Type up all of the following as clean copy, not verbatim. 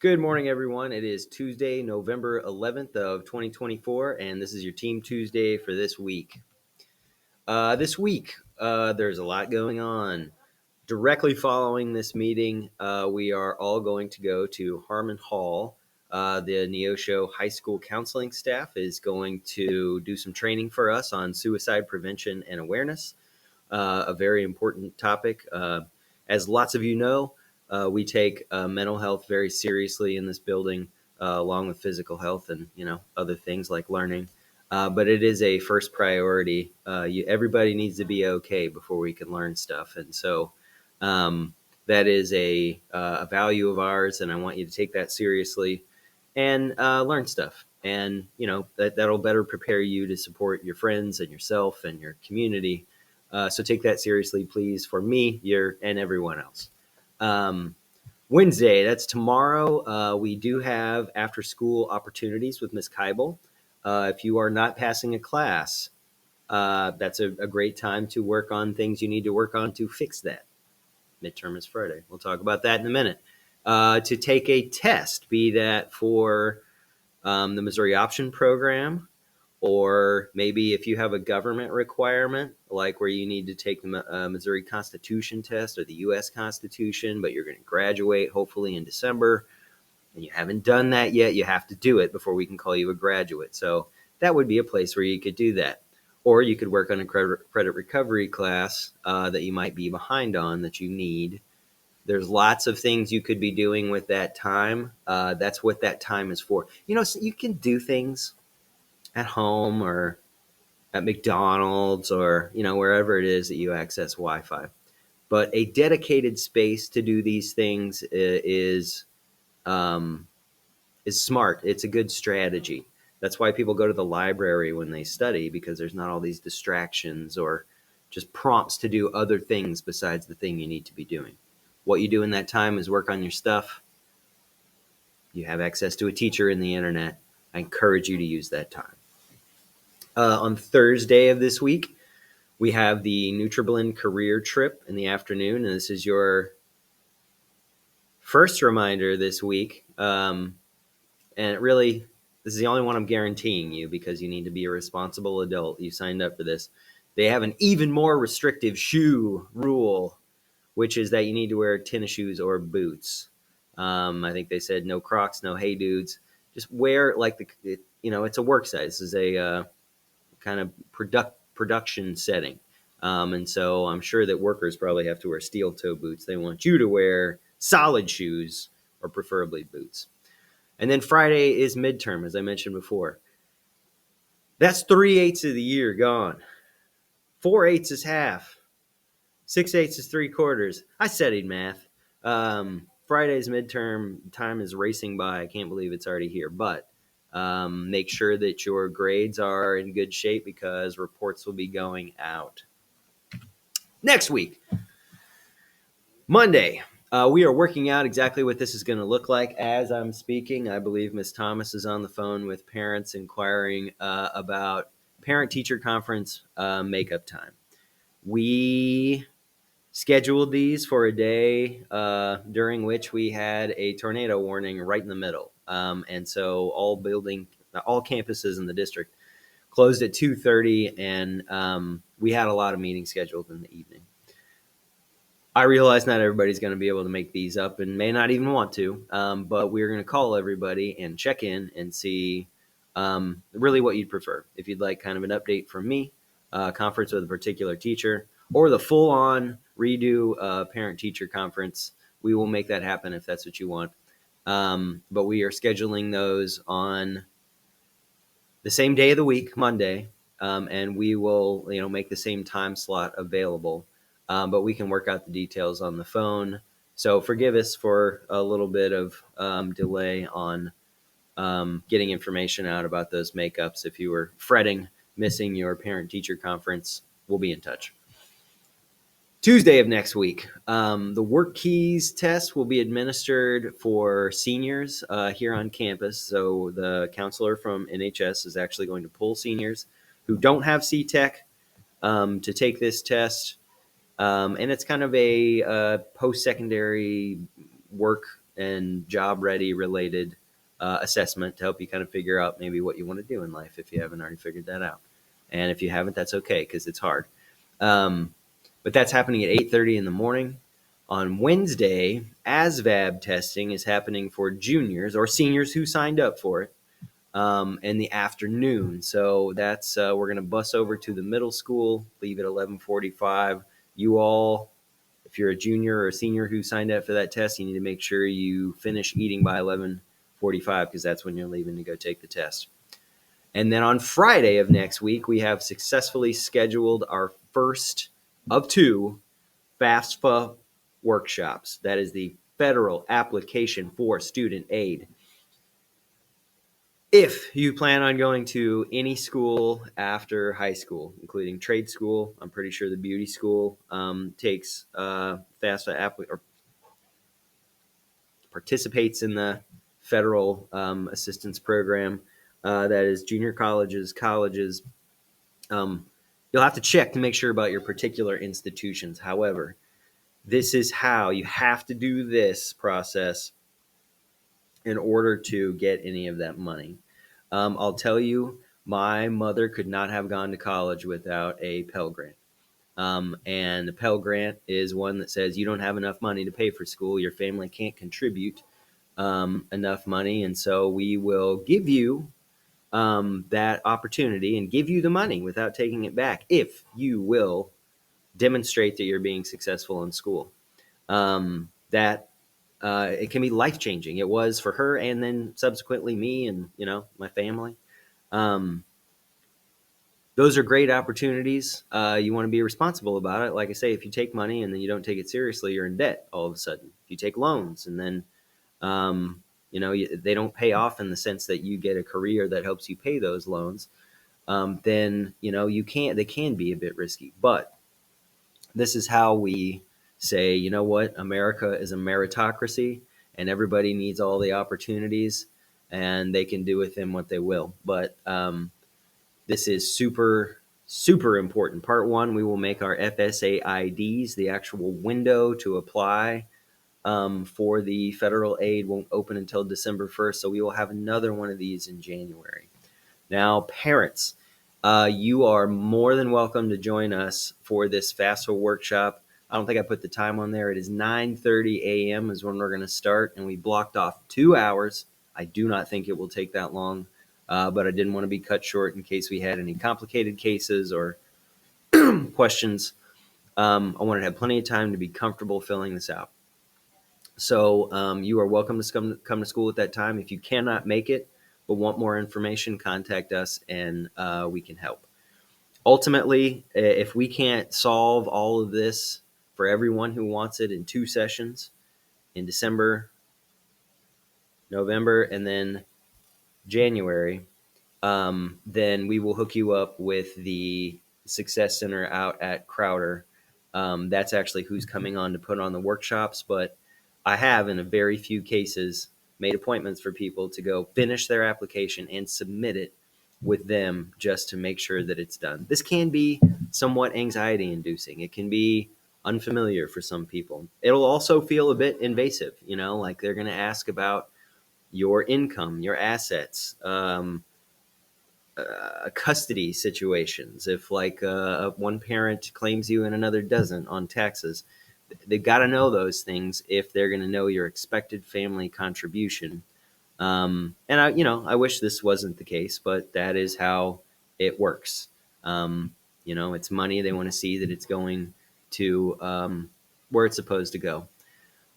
Good morning, everyone. It is Tuesday, November 11th of 2024, and this is your Team Tuesday for this week. There's a lot going on. Directly following this meeting, we are all going to go to Harmon Hall. The Neosho High School counseling staff is going to do some training for us on suicide prevention and awareness, a very important topic. As lots of you know, we take mental health very seriously in this building, along with physical health and other things like learning. But it is a first priority. Everybody needs to be okay before we can learn stuff, and so that is a value of ours. And I want you to take that seriously and learn stuff. And that'll better prepare you to support your friends and yourself and your community. So take that seriously, please, for me, and everyone else. Wednesday, that's tomorrow. We do have after-school opportunities with Ms. Keibel. If you are not passing a class, that's a great time to work on things you need to work on to fix that. Midterm is Friday. We'll talk about that in a minute. To take a test, be that for the Missouri Option Program, or maybe if you have a government requirement, like where you need to take the Missouri Constitution test or the U.S. Constitution, but you're going to graduate hopefully in December, and you haven't done that yet, you have to do it before we can call you a graduate. So that would be a place where you could do that. Or you could work on a credit recovery class that you might be behind on that you need. There's lots of things you could be doing with that time. That's what that time is for. So you can do things at home or at McDonald's or wherever it is that you access Wi-Fi. But a dedicated space to do these things is smart. It's a good strategy. That's why people go to the library when they study, because there's not all these distractions or just prompts to do other things besides the thing you need to be doing. What you do in that time is work on your stuff. You have access to a teacher in the internet. I encourage you to use that time. On Thursday of this week, we have the NutriBlend career trip in the afternoon, and this is your first reminder this week. And this is the only one I'm guaranteeing you, because you need to be a responsible adult. You signed up for this. They have an even more restrictive shoe rule, which is that you need to wear tennis shoes or boots. I think they said no Crocs, no Hey Dudes. Just wear it's a work size. This is a kind of production setting. And so I'm sure that workers probably have to wear steel toe boots. They want you to wear solid shoes, or preferably boots. And then Friday is midterm, as I mentioned before. That's 3/8 of the year gone. 4/8 is half. 6/8 is 3/4. I studied math. Friday's midterm time is racing by. I can't believe it's already here. But make sure that your grades are in good shape, because reports will be going out. Next week, Monday, we are working out exactly what this is going to look like as I'm speaking. I believe Ms. Thomas is on the phone with parents inquiring about parent-teacher conference makeup time. We scheduled these for a day during which we had a tornado warning right in the middle. And so all campuses in the district closed at 2:30, and we had a lot of meetings scheduled in the evening. I realize not everybody's going to be able to make these up and may not even want to, but we're going to call everybody and check in and see really what you'd prefer. If you'd like kind of an update from me, conference with a particular teacher, or the full-on redo parent-teacher conference, we will make that happen if that's what you want. But we are scheduling those on the same day of the week, Monday, and we will make the same time slot available. But we can work out the details on the phone. So forgive us for a little bit of delay on getting information out about those makeups. If you were fretting missing your parent-teacher conference, we'll be in touch. Tuesday of next week, the Work Keys test will be administered for seniors here on campus. So the counselor from NHS is actually going to pull seniors who don't have CTEC to take this test. And it's kind of a post-secondary work and job ready related assessment to help you kind of figure out maybe what you want to do in life if you haven't already figured that out. And if you haven't, that's okay because it's hard. But that's happening at 8:30 in the morning. On Wednesday, ASVAB testing is happening for juniors or seniors who signed up for it in the afternoon. So that's we're going to bus over to the middle school, leave at 11:45. You all, if you're a junior or a senior who signed up for that test, you need to make sure you finish eating by 11:45 because that's when you're leaving to go take the test. And then on Friday of next week, we have successfully scheduled our first of two FAFSA workshops. That is the Federal Application for Student Aid. If you plan on going to any school after high school, including trade school, I'm pretty sure the beauty school takes FAFSA or participates in the federal assistance program. That is junior colleges, colleges. You'll have to check to make sure about your particular institutions. However, this is how you have to do this process in order to get any of that money. I'll tell you, my mother could not have gone to college without a Pell Grant. And the Pell Grant is one that says you don't have enough money to pay for school. Your family can't contribute enough money. And so we will give you that opportunity and give you the money without taking it back if you will demonstrate that you're being successful in school. That it can be life-changing. It was for her and then subsequently me and, my family. Those are great opportunities. You want to be responsible about it. Like I say, if you take money and then you don't take it seriously, you're in debt all of a sudden. If you take loans and then, they don't pay off in the sense that you get a career that helps you pay those loans, then, they can be a bit risky. But this is how we say, you know what, America is a meritocracy and everybody needs all the opportunities and they can do with them what they will. But this is super, super important. Part one, we will make our FSA IDs. The actual window to apply for the federal aid won't open until December 1st. So we will have another one of these in January. Now, parents, you are more than welcome to join us for this FAFSA workshop. I don't think I put the time on there. It is 9:30 a.m. is when we're going to start, and we blocked off 2 hours. I do not think it will take that long, but I didn't want to be cut short in case we had any complicated cases or questions. I wanted to have plenty of time to be comfortable filling this out. So you are welcome to come to school at that time. If you cannot make it but want more information, contact us and we can help. Ultimately, if we can't solve all of this for everyone who wants it in 2 sessions in December, November, and then January, then we will hook you up with the Success Center out at Crowder. That's actually who's coming on to put on the workshops, but I have, in a very few cases, made appointments for people to go finish their application and submit it with them just to make sure that it's done. This can be somewhat anxiety inducing. It can be unfamiliar for some people. It'll also feel a bit invasive, like they're going to ask about your income, your assets, custody situations. If one parent claims you and another doesn't on taxes, they've got to know those things if they're going to know your expected family contribution. And I wish this wasn't the case, but that is how it works. It's money. They want to see that it's going to where it's supposed to go.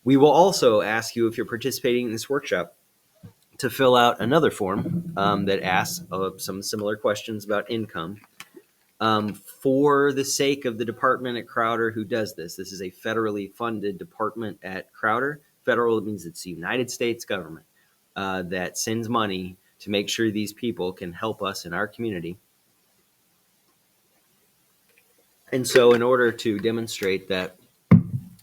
We will also ask you, if you're participating in this workshop, to fill out another form that asks some similar questions about income. For the sake of the department at Crowder who does this is a federally funded department at Crowder. Federal means it's the United States government that sends money to make sure these people can help us in our community. And so in order to demonstrate that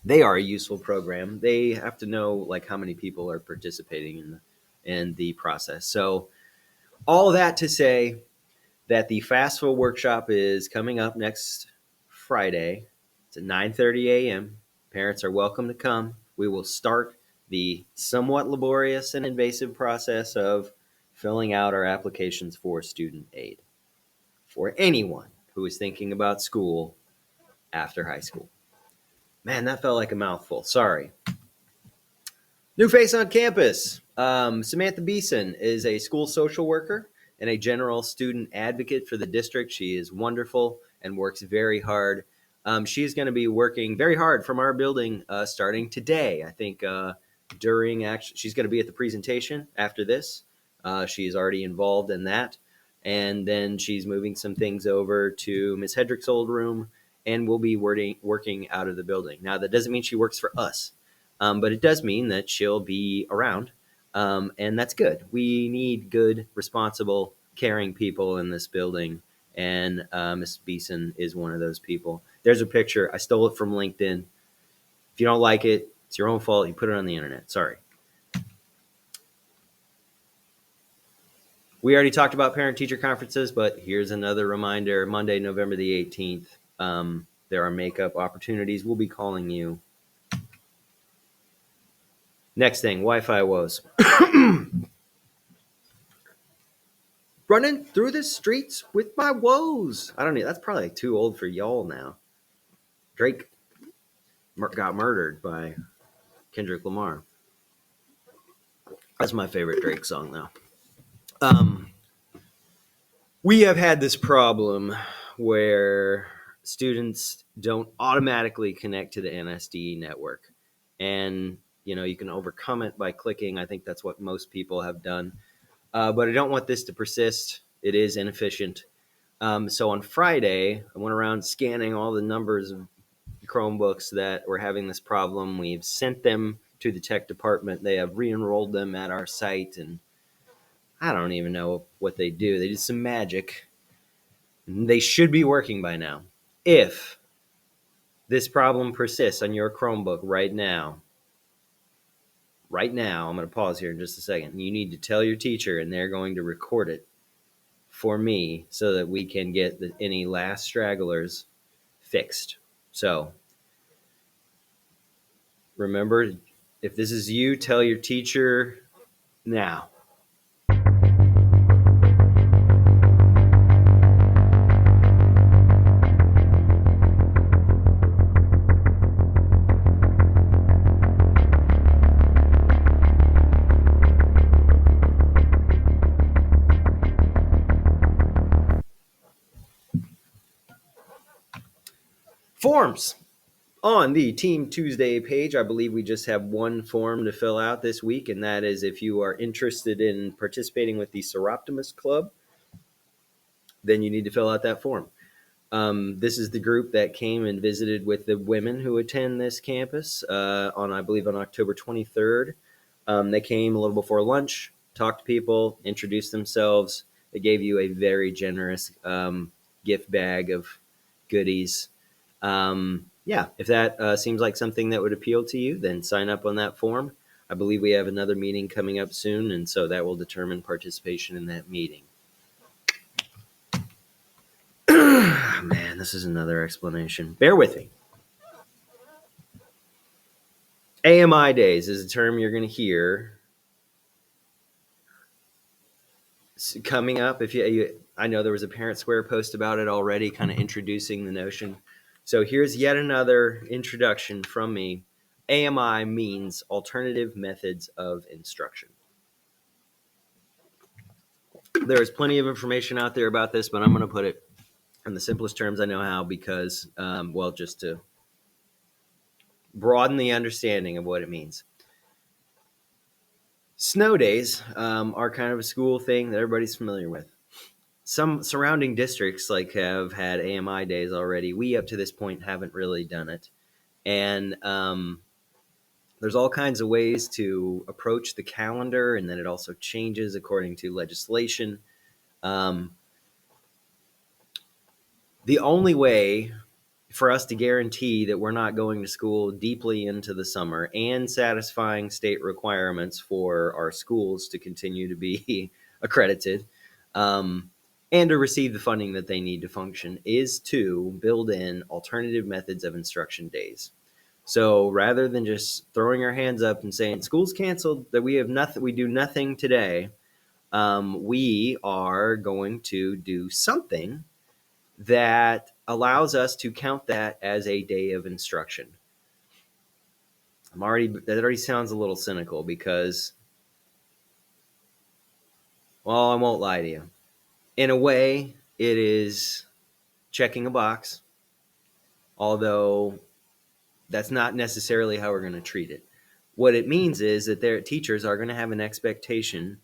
they are a useful program, they have to know how many people are participating in the process. So all that to say that the FAFSA workshop is coming up next Friday. It's at 9:30 a.m. Parents are welcome to come. We will start the somewhat laborious and invasive process of filling out our applications for student aid for anyone who is thinking about school after high school. Man, that felt like a mouthful. Sorry. New face on campus. Samantha Beeson is a school social worker and a general student advocate for the district. She is wonderful and works very hard. She's going to be working very hard from our building starting today. I think she's going to be at the presentation after this. She's already involved in that. And then she's moving some things over to Ms. Hedrick's old room, and will be working out of the building. Now, that doesn't mean she works for us. But it does mean that she'll be around, and that's good. We need good, responsible, caring people in this building, and Ms. Beeson is one of those people. There's a picture. I stole it from LinkedIn. If you don't like it, it's your own fault. You put it on the internet. Sorry. We already talked about parent-teacher conferences, but here's another reminder. Monday, November the 18th, there are makeup opportunities. We'll be calling you. Next thing, Wi-Fi woes. Running through the streets with my woes. I don't know. That's probably too old for y'all now. Drake got murdered by Kendrick Lamar. That's my favorite Drake song, though. We have had this problem where students don't automatically connect to the NSD network. And you can overcome it by clicking. I think that's what most people have done. But I don't want this to persist. It is inefficient. So on Friday, I went around scanning all the numbers of Chromebooks that were having this problem. We've sent them to the tech department. They have re-enrolled them at our site, and I don't even know what they do. They did some magic. They should be working by now. If this problem persists on your Chromebook right now, I'm going to pause here in just a second. You need to tell your teacher, and they're going to record it for me so that we can get any last stragglers fixed. So remember, if this is you, tell your teacher now. Forms. On the Team Tuesday page, I believe we just have one form to fill out this week, and that is if you are interested in participating with the Seroptimus Club, then you need to fill out that form. This is the group that came and visited with the women who attend this campus on October 23rd. They came a little before lunch, talked to people, introduced themselves. They gave you a very generous gift bag of goodies. If that seems like something that would appeal to you, then sign up on that form. I believe we have another meeting coming up soon, and so that will determine participation in that meeting. Man, this is another explanation. Bear with me. AMI days is a term you're going to hear coming up. I know there was a Parent Square post about it already, kind of introducing the notion. So here's yet another introduction from me. AMI means alternative methods of instruction. There is plenty of information out there about this, but I'm going to put it in the simplest terms I know how because, just to broaden the understanding of what it means. Snow days are kind of a school thing that everybody's familiar with. Some surrounding districts have had AMI days already. We, up to this point, haven't really done it. And there's all kinds of ways to approach the calendar, and then it also changes according to legislation. The only way for us to guarantee that we're not going to school deeply into the summer and satisfying state requirements for our schools to continue to be accredited and to receive the funding that they need to function is to build in alternative methods of instruction days. So rather than just throwing our hands up and saying school's canceled, that we have nothing, we do nothing today, we are going to do something that allows us to count that as a day of instruction. That already sounds a little cynical because, well, I won't lie to you. In a way, it is checking a box, although that's not necessarily how we're going to treat it. What it means is that their teachers are going to have an expectation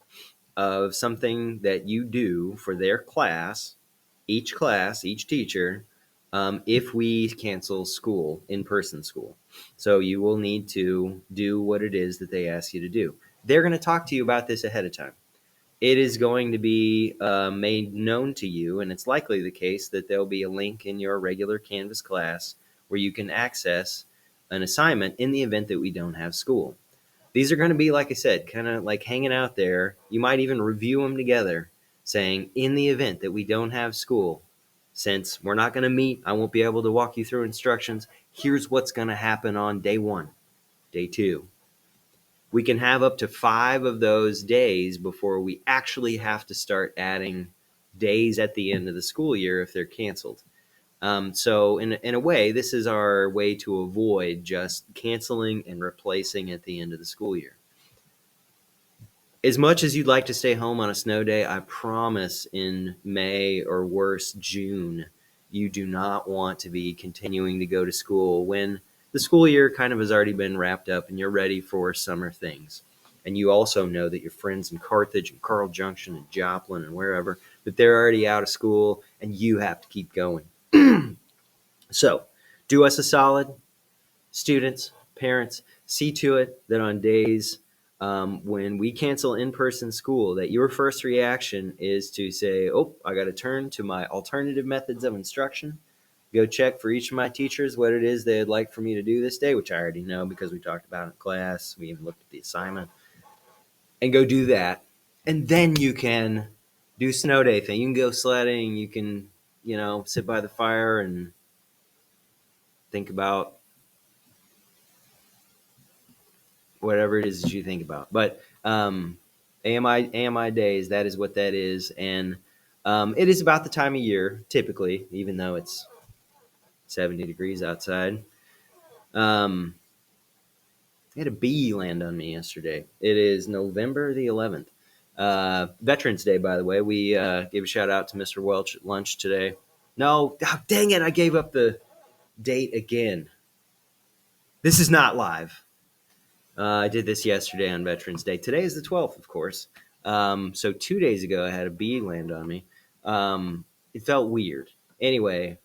of something that you do for their class, each teacher, if we cancel school, in-person school. So you will need to do what it is that they ask you to do. They're going to talk to you about this ahead of time. It is going to be made known to you, and it's likely the case that there'll be a link in your regular Canvas class where you can access an assignment in the event that we don't have school. These are going to be, like I said, kind of like hanging out there. You might even review them together, saying, in the event that we don't have school, since we're not going to meet, I won't be able to walk you through instructions. Here's what's going to happen on day 1, day 2. We can have up to 5 of those days before we actually have to start adding days at the end of the school year if they're canceled. So in a way, this is our way to avoid just canceling and replacing at the end of the school year. As much as you'd like to stay home on a snow day, I promise in May or worse, June, you do not want to be continuing to go to school when the school year kind of has already been wrapped up and you're ready for summer things. And you also know that your friends in Carthage and Carl Junction and Joplin and wherever, that they're already out of school and you have to keep going. So do us a solid, students, parents, see to it that on days when we cancel in-person school, that your first reaction is to say, oh, I got to turn to my alternative methods of instruction, go check for each of my teachers what it is they'd like for me to do this day, which I already know because we talked about it in class. We even looked at the assignment, and go do that. And then you can do snow day thing. You can go sledding. You can, sit by the fire and think about whatever it is that you think about. But AMI days, that is what that is. And it is about the time of year, typically, even though it's 70 degrees outside. I had a bee land on me yesterday. It is November the 11th. Veterans Day, by the way. We gave a shout out to Mr. Welch at lunch today. No, dang it, I gave up the date again. This is not live. I did this yesterday on Veterans Day. Today is the 12th, of course. So 2 days ago, I had a bee land on me. It felt weird. Anyway,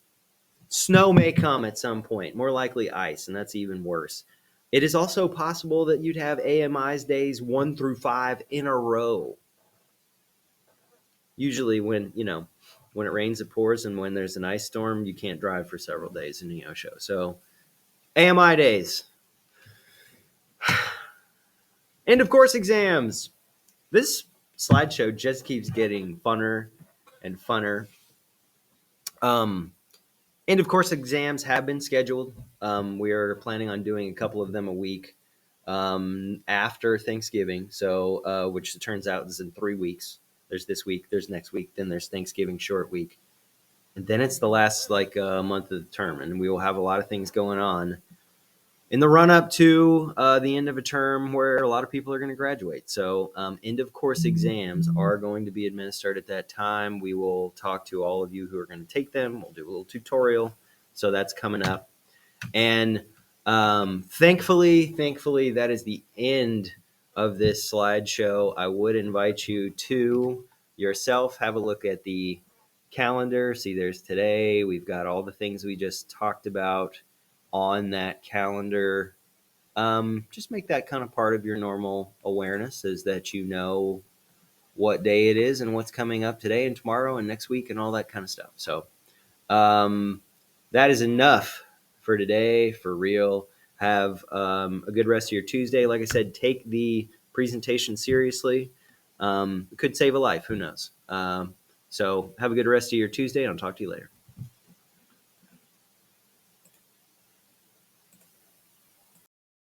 snow may come at some point, more likely ice, and that's even worse. It is also possible that you'd have AMI's days 1 through 5 in a row. Usually when it rains, it pours, and when there's an ice storm, you can't drive for several days in Neosho. So AMI days. And of course, exams. This slideshow just keeps getting funner and funner. And of course, exams have been scheduled. We are planning on doing a couple of them a week after Thanksgiving. So, which it turns out is in 3 weeks. There's this week, there's next week, then there's Thanksgiving short week. And then it's the last month of the term. And we will have a lot of things going on in the run up to the end of a term where a lot of people are going to graduate. So end of course exams are going to be administered at that time. We will talk to all of you who are going to take them. We'll do a little tutorial. So that's coming up. And thankfully, that is the end of this slideshow. I would invite you to yourself have a look at the calendar. See, there's today. We've got all the things we just talked about on that calendar. Just make that kind of part of your normal awareness, is that you know what day it is and what's coming up today and tomorrow and next week and all that kind of stuff. So that is enough for today, for real. Have a good rest of your Tuesday. Like I said, take the presentation seriously. It could save a life. Who knows? So have a good rest of your Tuesday, and I'll talk to you later.